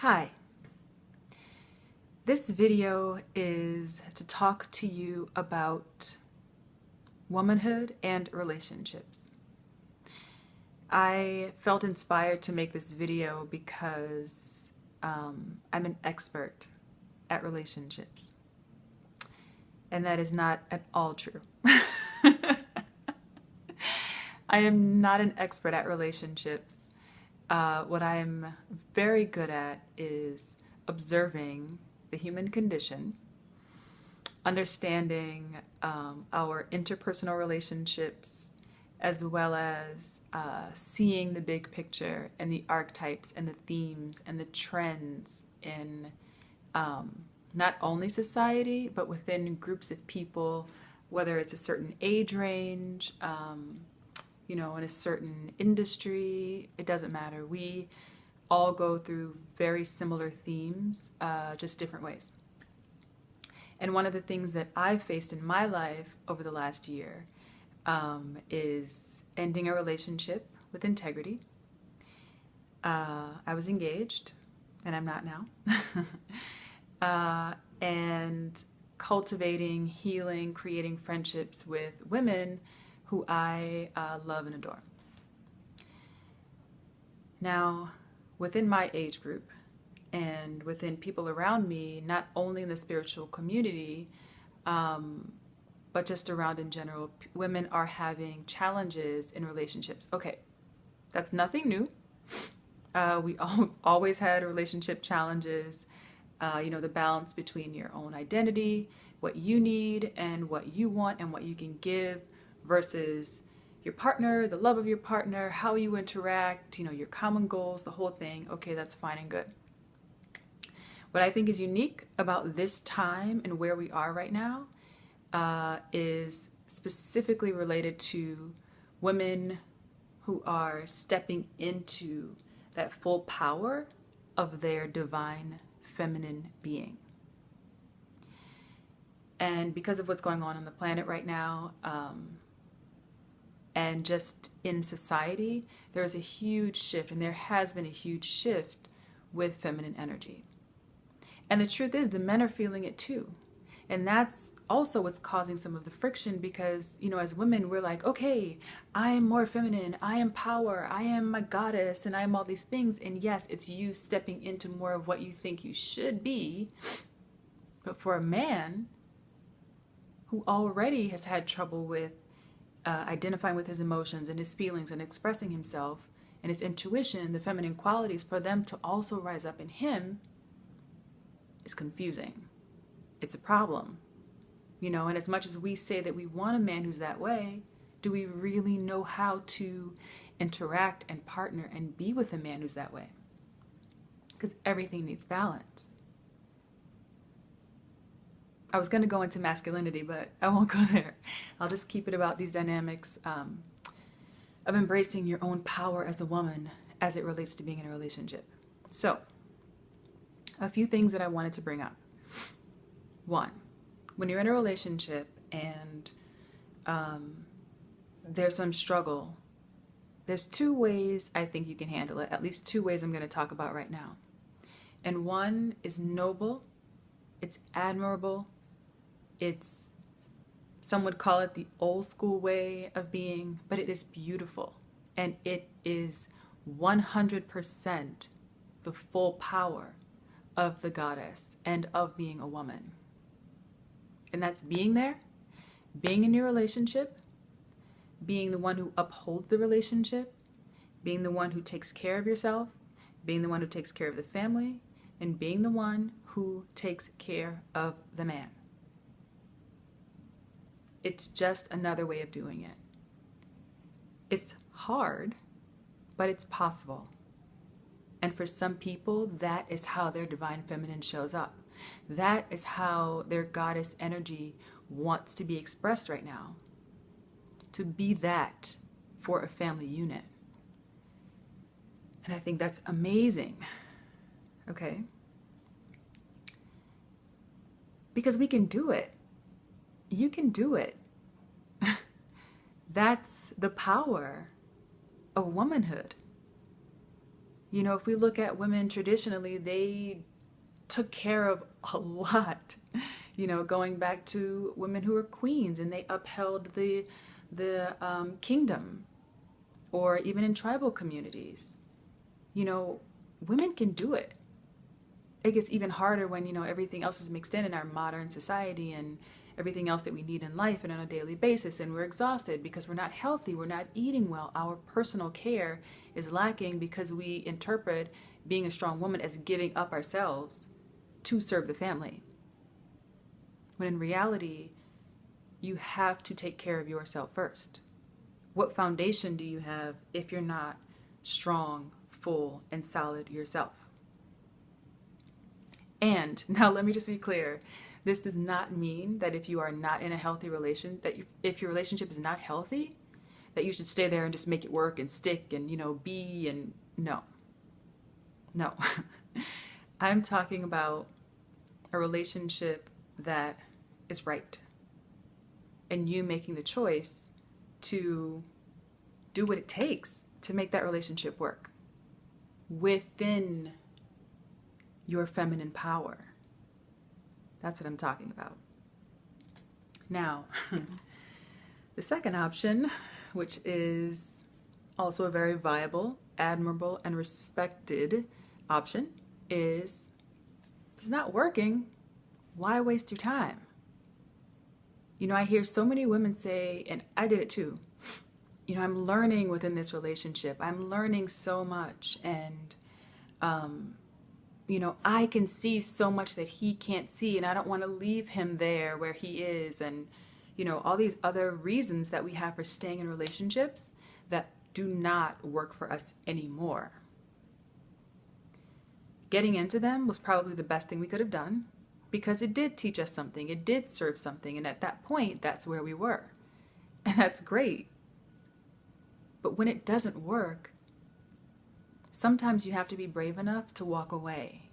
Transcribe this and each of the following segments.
Hi, this video is to talk to you about womanhood and relationships. I felt inspired to make this video because I'm an expert at relationships, and that is not at all true. I am not an expert at relationships. What I'm very good at is observing the human condition, understanding our interpersonal relationships, as well as seeing the big picture and the archetypes and the themes and the trends in not only society, but within groups of people, whether it's a certain age range, in a certain industry, it doesn't matter. We all go through very similar themes, just different ways. And one of the things that I've faced in my life over the last year is ending a relationship with integrity. I was engaged, and I'm not now. And cultivating, healing, creating friendships with women who I love and adore. Now, within my age group and within people around me, not only in the spiritual community, but just around in general, women are having challenges in relationships. Okay, that's nothing new. We always had relationship challenges. The balance between your own identity, what you need and what you want and what you can give versus your partner, the love of your partner, how you interact, your common goals, the whole thing. Okay, that's fine and good. What I think is unique about this time and where we are right now is specifically related to women who are stepping into that full power of their divine feminine being. And because of what's going on the planet right now, and just in society, there's a huge shift, and there has been a huge shift with feminine energy. And the truth is, the men are feeling it too. And that's also what's causing some of the friction because, as women, we're like, okay, I am more feminine, I am power, I am a goddess, and I am all these things. And yes, it's you stepping into more of what you think you should be. But for a man who already has had trouble with identifying with his emotions and his feelings and expressing himself and his intuition, the feminine qualities, for them to also rise up in him is confusing. It's a problem. And as much as we say that we want a man who's that way, do we really know how to interact and partner and be with a man who's that way? Because everything needs balance. I was going to go into masculinity, but I won't go there. I'll just keep it about these dynamics of embracing your own power as a woman as it relates to being in a relationship. So, a few things that I wanted to bring up. One, when you're in a relationship and there's some struggle, there's two ways I think you can handle it, at least two ways I'm going to talk about right now. And one is noble, it's admirable, some would call it the old school way of being, but it is beautiful. And it is 100% the full power of the goddess and of being a woman. And that's being there, being in your relationship, being the one who upholds the relationship, being the one who takes care of yourself, being the one who takes care of the family, and being the one who takes care of the man. It's just another way of doing it. It's hard, but it's possible. And for some people, that is how their divine feminine shows up. That is how their goddess energy wants to be expressed right now. To be that for a family unit. And I think that's amazing. Okay? Because we can do it. You can do it. That's the power of womanhood. You know, if we look at women traditionally, they took care of a lot. You know, going back to women who were queens and they upheld the kingdom, or even in tribal communities. You know, women can do it. It gets even harder when, you know, everything else is mixed in our modern society and everything else that we need in life and on a daily basis, and we're exhausted because we're not healthy, we're not eating well, our personal care is lacking because we interpret being a strong woman as giving up ourselves to serve the family. When in reality, you have to take care of yourself first. What foundation do you have if you're not strong, full, and solid yourself? And now let me just be clear. This does not mean that if you are not in a healthy if your relationship is not healthy, that you should stay there and just make it work and stick and, you know, be and no. No. I'm talking about a relationship that is right. And you making the choice to do what it takes to make that relationship work within your feminine power. That's what I'm talking about. Now, the second option, which is also a very viable, admirable, and respected option, is if it's not working, why waste your time? You know, I hear so many women say, and I did it too, you know, I'm learning within this relationship. I'm learning so much, and you know, I can see so much that he can't see, and I don't want to leave him there where he is, and, you know, all these other reasons that we have for staying in relationships that do not work for us anymore. Getting into them was probably the best thing we could have done because it did teach us something, it did serve something, and at that point, that's where we were. And that's great. But when it doesn't work, sometimes you have to be brave enough to walk away.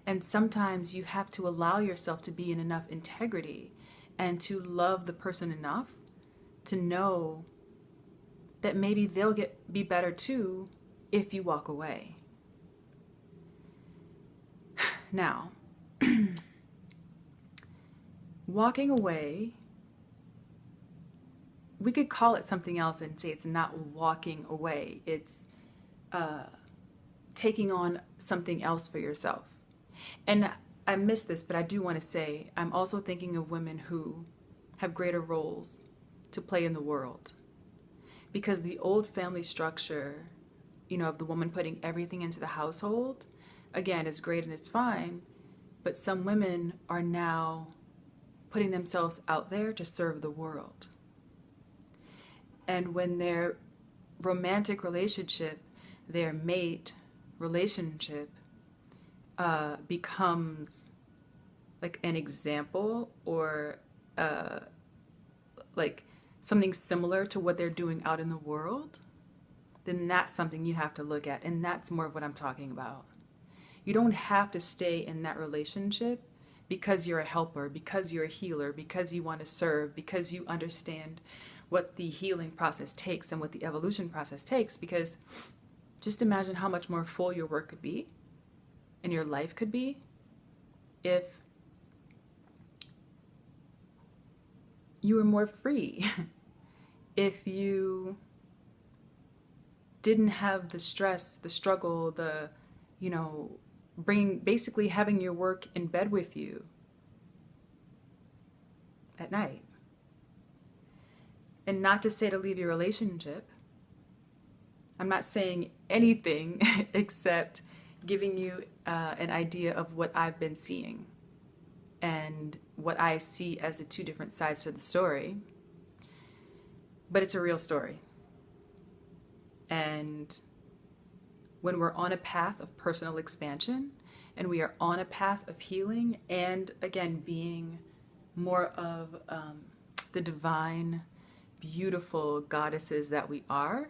And sometimes you have to allow yourself to be in enough integrity and to love the person enough to know that maybe they'll be better too if you walk away. Now, walking away, we could call it something else and say it's not walking away. It's taking on something else for yourself. And I missed this, but I do want to say I'm also thinking of women who have greater roles to play in the world. Because the old family structure, you know, of the woman putting everything into the household, again, it's great and it's fine, but some women are now putting themselves out there to serve the world. And when their romantic relationship, their mate relationship, becomes like an example or like something similar to what they're doing out in the world, then that's something you have to look at. And that's more of what I'm talking about. You don't have to stay in that relationship because you're a helper, because you're a healer, because you want to serve, because you understand what the healing process takes and what the evolution process takes. Because just imagine how much more full your work could be and your life could be if you were more free, if you didn't have the stress, the struggle, the, you know, basically having your work in bed with you at night. And not to say to leave your relationship. I'm not saying anything except giving you an idea of what I've been seeing and what I see as the two different sides to the story. But it's a real story. And when we're on a path of personal expansion and we are on a path of healing and, again, being more of the divine, beautiful goddesses that we are,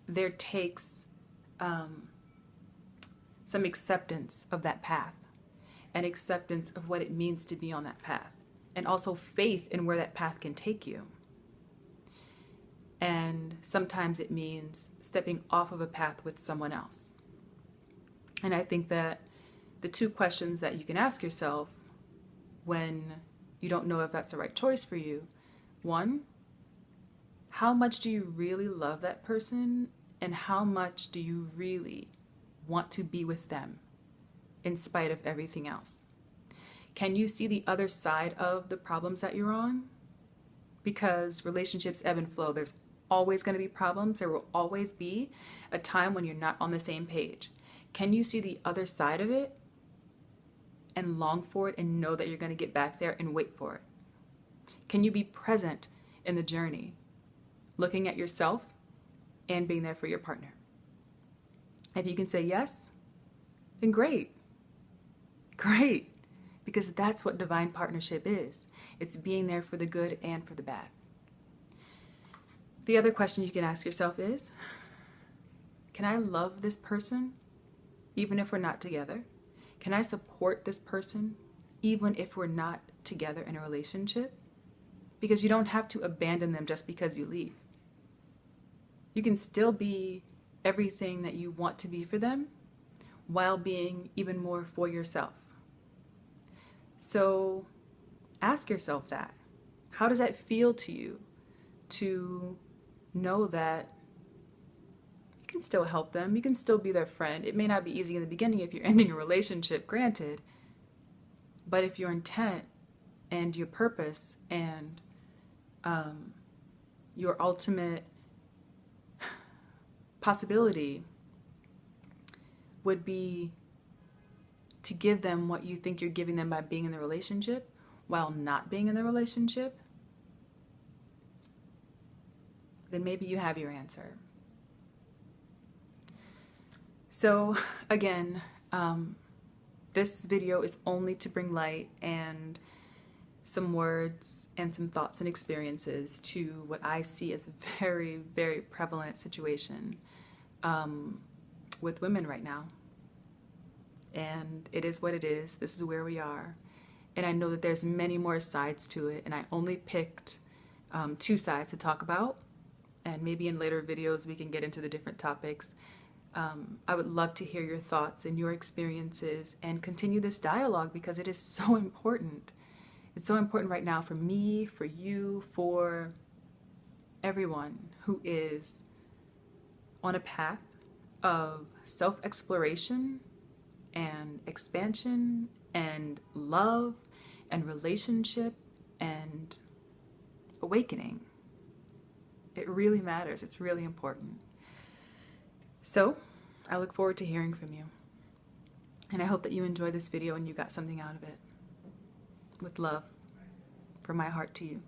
there takes some acceptance of that path and acceptance of what it means to be on that path, and also faith in where that path can take you. And sometimes it means stepping off of a path with someone else. And I think that the two questions that you can ask yourself when you don't know if that's the right choice for you: one, how much do you really love that person, and how much do you really want to be with them in spite of everything else? Can you see the other side of the problems that you're on? Because relationships ebb and flow. There's always going to be problems. There will always be a time when you're not on the same page. Can you see the other side of it and long for it and know that you're going to get back there and wait for it? Can you be present in the journey, looking at yourself and being there for your partner? If you can say yes, then great. Great. Because that's what divine partnership is. It's being there for the good and for the bad. The other question you can ask yourself is, can I love this person even if we're not together? Can I support this person even if we're not together in a relationship? Because you don't have to abandon them just because you leave. You can still be everything that you want to be for them while being even more for yourself. So ask yourself that. How does that feel to you to know that you can still help them, you can still be their friend? It may not be easy in the beginning if you're ending a relationship, granted, but if your intent and your purpose and your ultimate possibility would be to give them what you think you're giving them by being in the relationship while not being in the relationship, then maybe you have your answer. So again, this video is only to bring light and some words and some thoughts and experiences to what I see as a very, very prevalent situation with women right now. And it is what it is. This is where we are. And I know that there's many more sides to it, and I only picked 2 sides to talk about, and maybe in later videos we can get into the different topics. I would love to hear your thoughts and your experiences and continue this dialogue, because it is so important. It's so important right now for me, for you, for everyone who is on a path of self-exploration and expansion and love and relationship and awakening. It really matters. It's really important. So I look forward to hearing from you. And I hope that you enjoy this video and you got something out of it. With love from my heart to you.